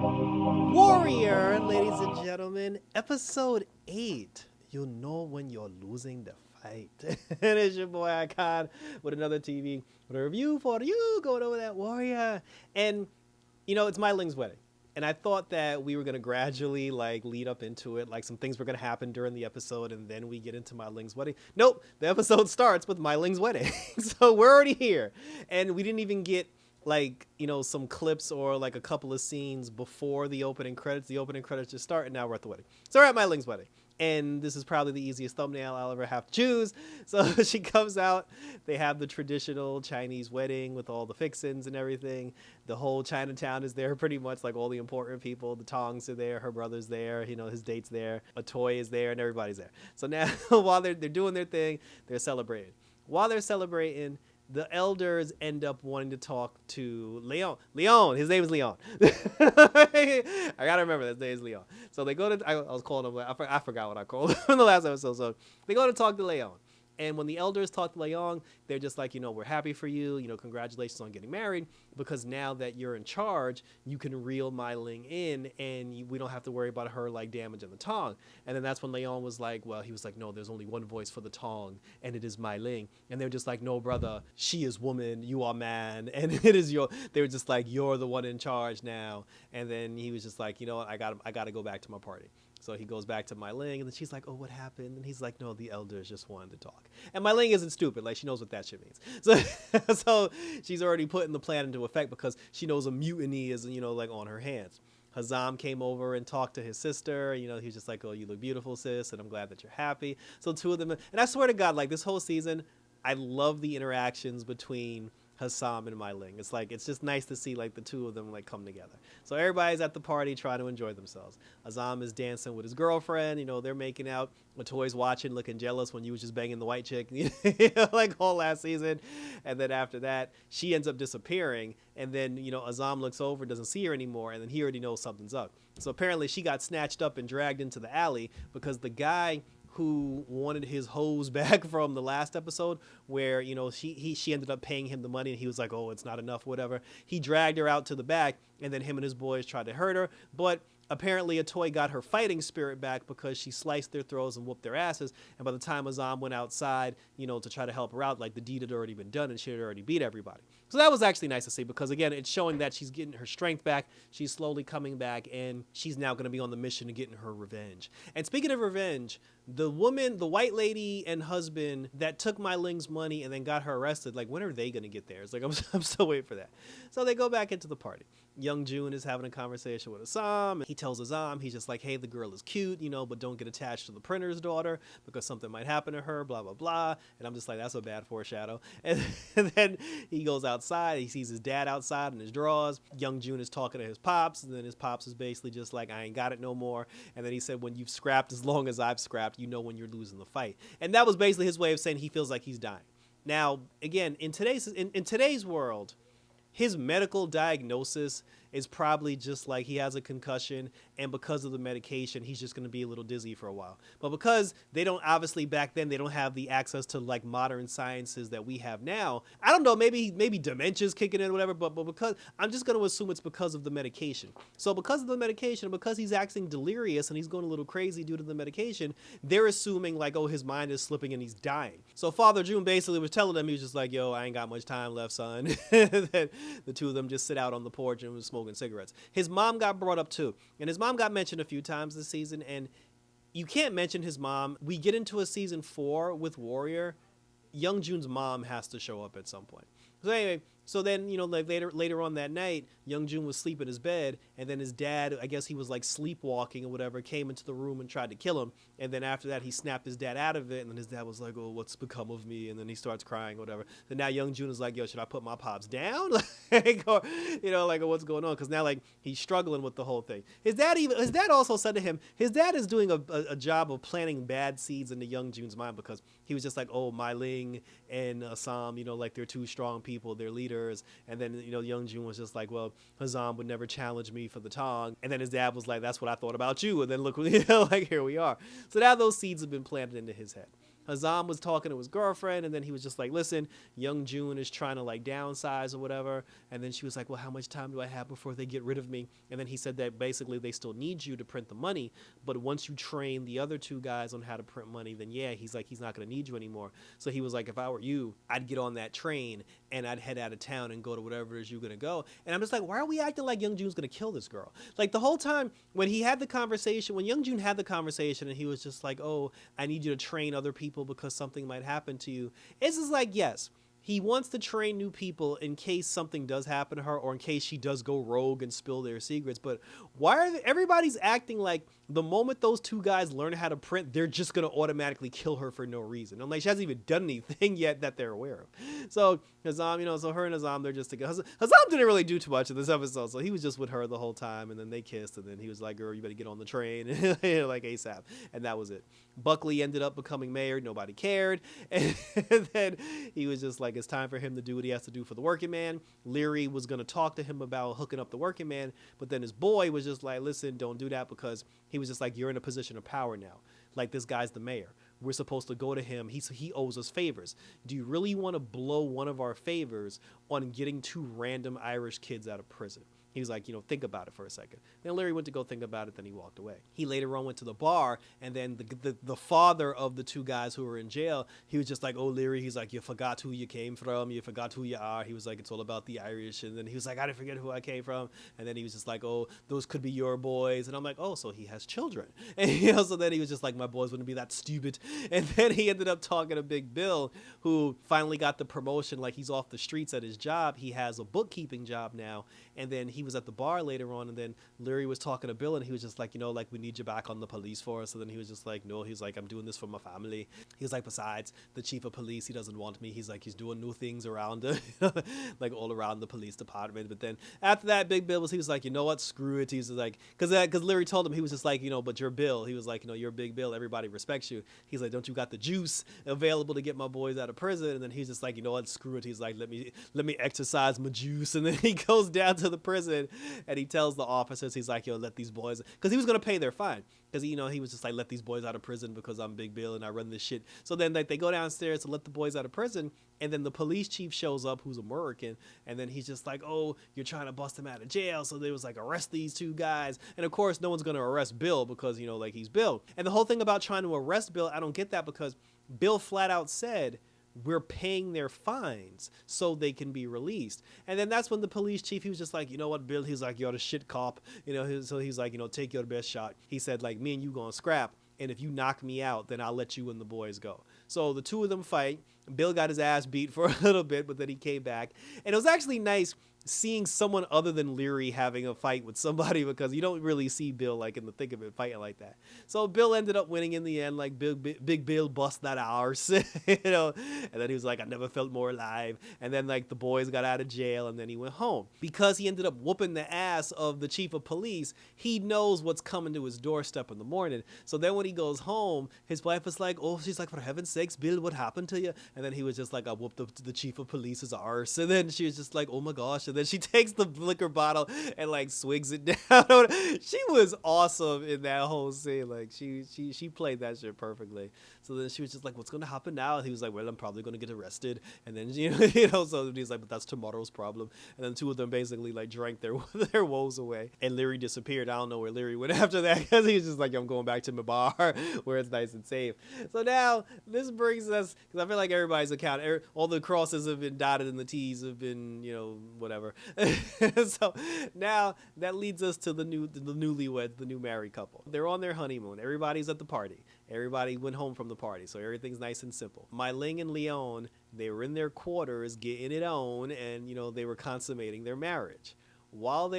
Warrior, ladies and gentlemen, episode 8. You'll know when you're losing the fight. And it's your boy Icon with another TV with a review for you going over that Warrior. And, it's My Ling's wedding. And I thought that we were going to gradually lead up into it, like some things were going to happen during the episode and then we get into My Ling's wedding. Nope, the episode starts with My Ling's wedding. So we're already here. And we didn't even get some clips or like a couple of scenes before the opening credits. The opening credits just start and now we're at the wedding. So we're at My Ling's wedding. And this is probably the easiest thumbnail I'll ever have to choose. So she comes out. They have the traditional Chinese wedding with all the fixins and everything. The whole Chinatown is there pretty much, like all the important people. The Tongs are there. Her brother's there. His date's there. A toy is there and everybody's there. So now while they're doing their thing, they're celebrating. While they're celebrating, the elders end up wanting to talk to Leon. His name is Leon. I gotta remember his name is Leon. So they go to, I was calling him, I forgot what I called him in the last episode. So they go to talk to Leon. And when the elders talk to Leon, they're just like, we're happy for you. Congratulations on getting married, because now that you're in charge, you can reel My Ling in and we don't have to worry about her damaging the Tong. And then that's when Leon was like, he was like, no, there's only one voice for the Tong and it is My Ling. And they're just like, no, brother, she is woman, you are man. And they were just like, you're the one in charge now. And then he was just like, I got to go back to my party. So he goes back to My Ling, and then she's like, oh, what happened? And he's like, no, the elders just wanted to talk. And My Ling isn't stupid. She knows what that shit means. So she's already putting the plan into effect because she knows a mutiny is, on her hands. Hazam came over and talked to his sister. He's just like, oh, you look beautiful, sis, and I'm glad that you're happy. So two of them, and I swear to God, this whole season, I love the interactions between Hassam and My Ling. It's just nice to see the two of them come together. So everybody's at the party trying to enjoy themselves. Azam is dancing with his girlfriend. They're making out. Latoya's watching, looking jealous when you was just banging the white chick, all last season. And then after that, she ends up disappearing. And then, Azam looks over, doesn't see her anymore. And then he already knows something's up. So apparently she got snatched up and dragged into the alley because the guy who wanted his hose back from the last episode where, she ended up paying him the money and he was like, oh, it's not enough, whatever. He dragged her out to the back and then him and his boys tried to hurt her. But apparently a toy got her fighting spirit back because she sliced their throats and whooped their asses. And by the time Azam went outside, to try to help her out, the deed had already been done and she had already beat everybody. So that was actually nice to see because, again, it's showing that she's getting her strength back. She's slowly coming back and she's now going to be on the mission to getting her revenge. And speaking of revenge, the woman, the white lady and husband that took My Ling's money and then got her arrested, when are they going to get there? It's I'm still waiting for that. So they go back into the party. Young June is having a conversation with Assam. He tells Azam, he's just like, hey, the girl is cute, but don't get attached to the printer's daughter because something might happen to her, blah, blah, blah. And I'm just like, that's a bad foreshadow. And then he goes outside. He sees his dad outside in his drawers. Young June is talking to his pops. And then his pops is basically just like, I ain't got it no more. And then he said, when you've scrapped as long as I've scrapped, when you're losing the fight. And that was basically his way of saying he feels like he's dying. Now, again, in today's world, his medical diagnosis is probably just like he has a concussion, and because of the medication, he's just going to be a little dizzy for a while. But because they don't, obviously back then, they don't have the access to modern sciences that we have now. I don't know, maybe dementia's kicking in or whatever, but because I'm just going to assume it's because of the medication. So because of the medication, because he's acting delirious and he's going a little crazy due to the medication, they're assuming oh, his mind is slipping and he's dying. So Father June basically was telling them, he was just like, yo, I ain't got much time left, son. Then the two of them just sit out on the porch and was smoking cigarettes. His mom got brought up too, and his mom got mentioned a few times this season, and you can't mention his mom. We get into a season 4 with Warrior. Young June's mom has to show up at some point. So anyway, so then, later on that night, Young June was asleep in his bed, and then his dad, I guess he was sleepwalking or whatever, came into the room and tried to kill him. And then after that, he snapped his dad out of it, and then his dad was like, oh, what's become of me? And then he starts crying or whatever. And now Young June is like, yo, should I put my pops down? Or, what's going on? Because now, he's struggling with the whole thing. His dad also said to him, his dad is doing a job of planting bad seeds into Young June's mind, because he was just like, oh, My Ling and Assam, they're two strong people, they're leaders. And then, Young June was just like, well, Hazam would never challenge me for the Tong. And then his dad was like, that's what I thought about you. And then look, here we are. So now those seeds have been planted into his head. Hazam was talking to his girlfriend, and then he was just like, listen, Young June is trying to like downsize or whatever. And then she was like, well, how much time do I have before they get rid of me? And then he said that basically they still need you to print the money, but once you train the other two guys on how to print money, then yeah, he's like, he's not going to need you anymore. So he was like, if I were you, I'd get on that train and I'd head out of town and go to whatever it is you're going to go. And I'm just like, why are we acting like Young June's going to kill this girl? Like the whole time when he had the conversation, when Young June had the conversation and he was just like, oh, I need you to train other people because something might happen to you. It's just like, yes, he wants to train new people in case something does happen to her or in case she does go rogue and spill their secrets. But why are everybody's acting like the moment those two guys learn how to print, they're just going to automatically kill her for no reason? I'm like, she hasn't even done anything yet that they're aware of. So Hazam, so her and Hazam, they're just together. Hazam didn't really do too much in this episode. So he was just with her the whole time. And then they kissed. And then he was like, girl, you better get on the train like ASAP. And that was it. Buckley ended up becoming mayor. Nobody cared. And then he was just like, it's time for him to do what he has to do for the working man. Leary was going to talk to him about hooking up the working man. But then his boy was just like, listen, don't do that, because he was just like, you're in a position of power now. Like, this guy's the mayor. We're supposed to go to him. He owes us favors. Do you really want to blow one of our favors on getting two random Irish kids out of prison? He was like, think about it for a second. Then Larry went to go think about it. Then he walked away. He later on went to the bar, and then the father of the two guys who were in jail, he was just like, oh, Larry, he's like, you forgot who you came from. You forgot who you are. He was like, it's all about the Irish. And then he was like, I didn't forget who I came from. And then he was just like, oh, those could be your boys. And I'm like, oh, so he has children. And so then he was just like, my boys wouldn't be that stupid. And then he ended up talking to Big Bill, who finally got the promotion. Like, he's off the streets at his job. He has a bookkeeping job now. And then he was at the bar later on, and then Larry was talking to Bill, and he was just like, like, we need you back on the police force. So then he was just like, no, he's like, I'm doing this for my family. He was like, besides, the chief of police, he doesn't want me. He's like, he's doing new things around like all around the police department. But then after that, Big Bill he was like, you know what, screw it. He's like, because Larry told him, he was just like, but you're Bill. He was like, you're Big Bill, everybody respects you. He's like, don't you got the juice available to get my boys out of prison? And then he's just like, you know what, screw it. He's like, let me exercise my juice. And then he goes down to the prison and he tells the officers, he's like, let these boys, because he was going to pay their fine, because he was just like, let these boys out of prison because I'm Big Bill and I run this shit. So then they go downstairs to let the boys out of prison, and then the police chief shows up, who's American, and then he's just like, oh, you're trying to bust him out of jail. So they was like, arrest these two guys. And of course no one's going to arrest Bill because like, he's Bill. And the whole thing about trying to arrest Bill, I don't get that, because Bill flat out said, we're paying their fines so they can be released. And then that's when the police chief, he was just like, you know what, Bill, he's like, you're the shit cop. So he's like, take your best shot. He said, like, me and you gonna scrap, and if you knock me out, then I'll let you and the boys go. So the two of them fight. Bill got his ass beat for a little bit, but then he came back. And it was actually nice seeing someone other than Leary having a fight with somebody, because you don't really see Bill like in the thick of it fighting like that. So Bill ended up winning in the end. Like, Big Bill bust that arse, and then he was like, I never felt more alive. And then like the boys got out of jail, and then he went home, because he ended up whooping the ass of the chief of police. He knows what's coming to his doorstep in the morning. So then when he goes home, his wife was like, oh, she's like, for heaven's sakes, Bill, what happened to you? And then he was just like, I whooped the chief of police's arse. And then she was just like, oh my gosh. And then she takes the liquor bottle and like swigs it down. She was awesome in that whole scene. Like, she played that shit perfectly. So then she was just like, what's gonna happen now? And he was like, well, I'm probably gonna get arrested. And then so he's like, but that's tomorrow's problem. And then two of them basically like drank their woes away, and Leary disappeared. I don't know where Leary went after that, because he was just like, I'm going back to my bar where it's nice and safe. So now this brings us, because I feel like everybody's account, all the crosses have been dotted and the T's have been, whatever. So now that leads us to the newlyweds, the new married couple. They're on their honeymoon. Everybody's at the party. Everybody went home from the party, so everything's nice and simple. My Ling and Leon, they were in their quarters getting it on, and they were consummating their marriage. And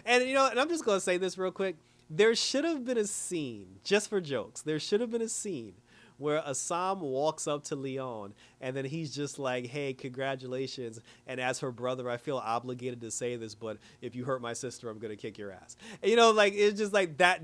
I'm just gonna say this real quick. There should have been a scene, just for jokes. There should have been a scene where Assam walks up to Leon, and then he's just like, hey, congratulations. And as her brother, I feel obligated to say this, but if you hurt my sister, I'm going to kick your ass. And, like, it's just like that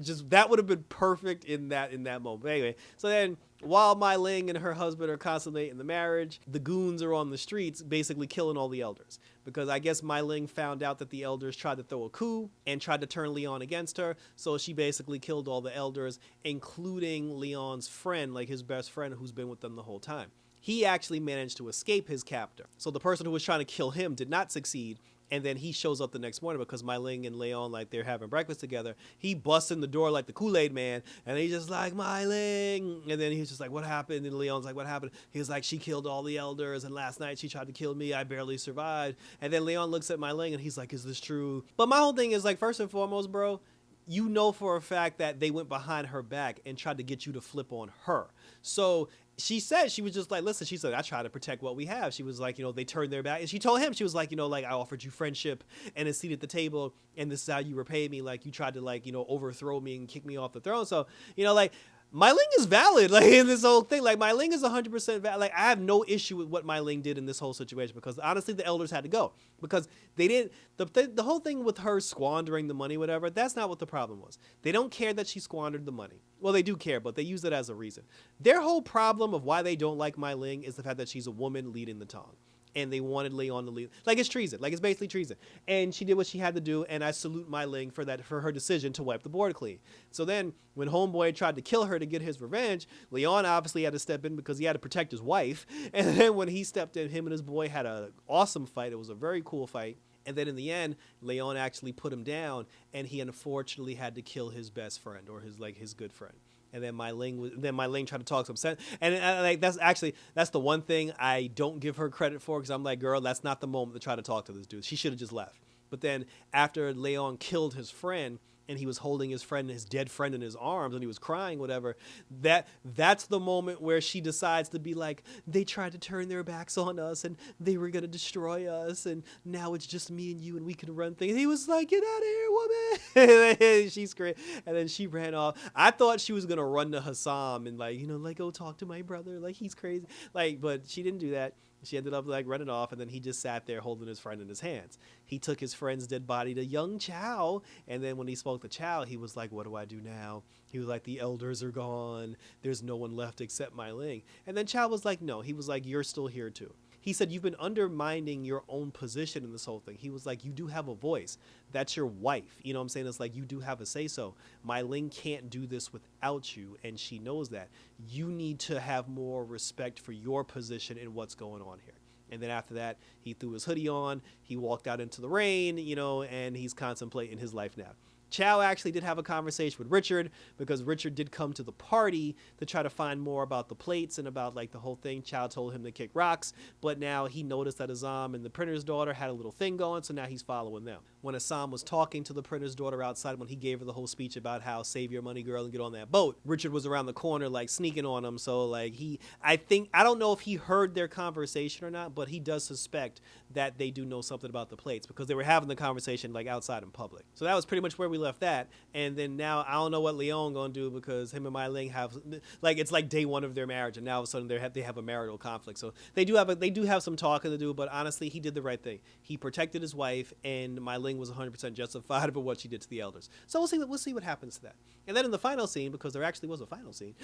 would have been perfect in that moment. But anyway, so then while Mai Ling and her husband are consummating the marriage, the goons are on the streets basically killing all the elders. because I guess Mai Ling found out that the elders tried to throw a coup and tried to turn Leon against her. So she basically killed all the elders, including Leon's friend, like his best friend who's been with them the whole time. He actually managed to escape his captor. So the person who was trying to kill him did not succeed. And then he shows up the next morning because Mai Ling and Leon, like, they're having breakfast together. He busts in the door like the Kool-Aid man, and he's just like, Mai Ling. And then he's just like, what happened? And Leon's like, what happened? He was like, she killed all the elders, and last night she tried to kill me. I barely survived. And then Leon looks at Mai Ling, and he's like, is this true? But my whole thing is, like, first and foremost, bro, you know for a fact that they went behind her back and tried to get you to flip on her. So she said, she was just like, listen, she said, I try to protect what we have. She was like, they turned their back. And she told him, she was like, like, I offered you friendship and a seat at the table, and this is how you repay me. Like, you tried to, like, overthrow me and kick me off the throne. So, like, Mai Ling is valid, like, in this whole thing. Like, Mai Ling is 100% valid. Like, I have no issue with what Mai Ling did in this whole situation, because honestly, the elders had to go, because they didn't, the whole thing with her squandering the money, whatever, that's not what the problem was. They don't care that she squandered the money. Well, they do care, but they use it as a reason. Their whole problem of why they don't like Mai Ling is the fact that she's a woman leading the Tong. And they wanted Leon to lead. Like, it's treason. Like, it's basically treason. And she did what she had to do, and I salute Mai Ling for her decision to wipe the board clean. So then, when Homeboy tried to kill her to get his revenge, Leon obviously had to step in because he had to protect his wife. And then when he stepped in, him and his boy had an awesome fight. It was a very cool fight. And then in the end, Leon actually put him down, and he unfortunately had to kill his best friend, or his good friend. And then Mai Ling tried to talk some sense. And like, that's the one thing I don't give her credit for, because I'm like, girl, that's not the moment to try to talk to this dude. She should have just left. But then after Leon killed his friend, and he was holding his dead friend in his arms, and he was crying, whatever, that's the moment where she decides to be like, they tried to turn their backs on us, and they were going to destroy us, and now it's just me and you, and we can run things. And he was like, get out of here, woman. And she screamed, and then she ran off. I thought she was going to run to Hassam and, like, go talk to my brother, like, he's crazy. Like, but she didn't do that. She ended up, like, running off, and then he just sat there holding his friend in his hands. He took his friend's dead body to young Chow, and then when he spoke to Chow, he was like, what do I do now? He was like, the elders are gone. There's no one left except Mai Ling. And then Chow was like, no. He was like, you're still here, too. He said, you've been undermining your own position in this whole thing. He was like, you do have a voice. That's your wife. You know what I'm saying? It's like, you do have a say-so. Mai Ling can't do this without you, and she knows that. You need to have more respect for your position and what's going on here. And then after that, he threw his hoodie on, he walked out into the rain, and he's contemplating his life now. Chow actually did have a conversation with Richard, because Richard did come to the party to try to find more about the plates and about, like, the whole thing. Chow told him to kick rocks, but now he noticed that Azam and the printer's daughter had a little thing going, so now he's following them. When Azam was talking to the printer's daughter outside, when he gave her the whole speech about how save your money, girl, and get on that boat, Richard was around the corner, like, sneaking on him. So, like, I don't know if he heard their conversation or not, but he does suspect that they do know something about the plates, because they were having the conversation, like, outside in public. So that was pretty much where we left that. And then now I don't know what Leon gonna do, because him and Mai Ling have, like, it's like day one of their marriage, and now all of a sudden they have a marital conflict. So they do have some talking to do, but honestly, he did the right thing. He protected his wife, and Mai Ling was 100% justified for what she did to the elders. So we'll see what happens to that. And then in the final scene, because there actually was a final scene,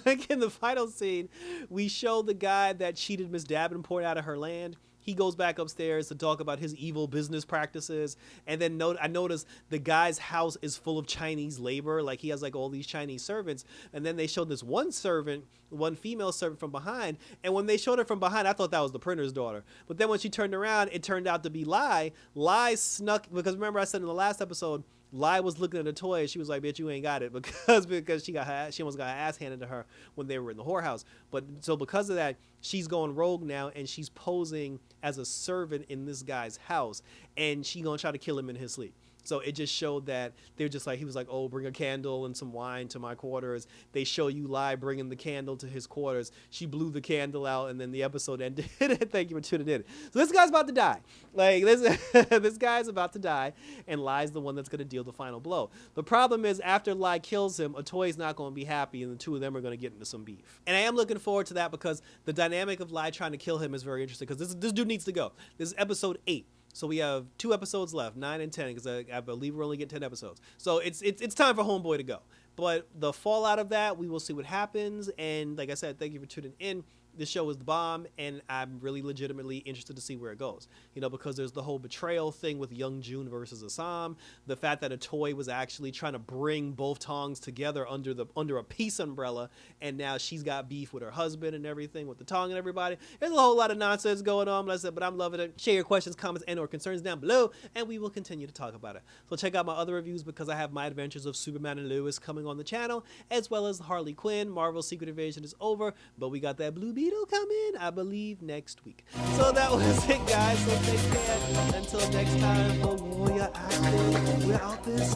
like in the final scene, we show the guy that cheated Miss Davenport out of her land. He goes back upstairs to talk about his evil business practices. And then I noticed the guy's house is full of Chinese labor. Like, he has, like, all these Chinese servants. And then they showed this one female servant from behind. And when they showed her from behind, I thought that was the printer's daughter. But then when she turned around, it turned out to be Lai. Lai snuck, because remember I said in the last episode, Lai was looking at a toy. She was like, bitch, you ain't got it, because she almost got her ass handed to her when they were in the whorehouse. But so because of that, she's going rogue now, and she's posing as a servant in this guy's house, and she gonna try to kill him in his sleep. So it just showed that they're just like, he was like, oh, bring a candle and some wine to my quarters. They show you Lai bringing the candle to his quarters. She blew the candle out, and then the episode ended. Thank you for tuning in. So this guy's about to die. Like, this guy's about to die, and Lai's the one that's going to deal the final blow. The problem is, after Lai kills him, Atoy's not going to be happy, and the two of them are going to get into some beef. And I am looking forward to that, because the dynamic of Lai trying to kill him is very interesting, because this dude needs to go. This is episode 8. So we have 2 episodes left, 9 and 10, because I believe we're only getting 10 episodes. So it's time for Homeboy to go. But the fallout of that, we will see what happens. And like I said, thank you for tuning in. this show is the bomb, and I'm really legitimately interested to see where it goes. You know, because there's the whole betrayal thing with Young Jun versus Assam, the fact that Atoy was actually trying to bring both Tongs together under a peace umbrella, and now she's got beef with her husband and everything with the Tong and everybody. There's a whole lot of nonsense going on, but I'm loving it. Share your questions, comments, and/or concerns down below, and we will continue to talk about it. So check out my other reviews, because I have my adventures of Superman and Lois coming on the channel, as well as Harley Quinn. Marvel's Secret Invasion is over, but we got that Blue Beetle coming, I believe, next week. So that was it, guys. So take care. Until next time, for Warrior Action, we're out this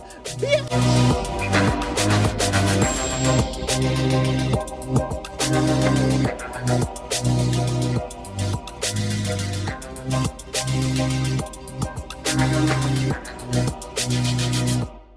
bitch.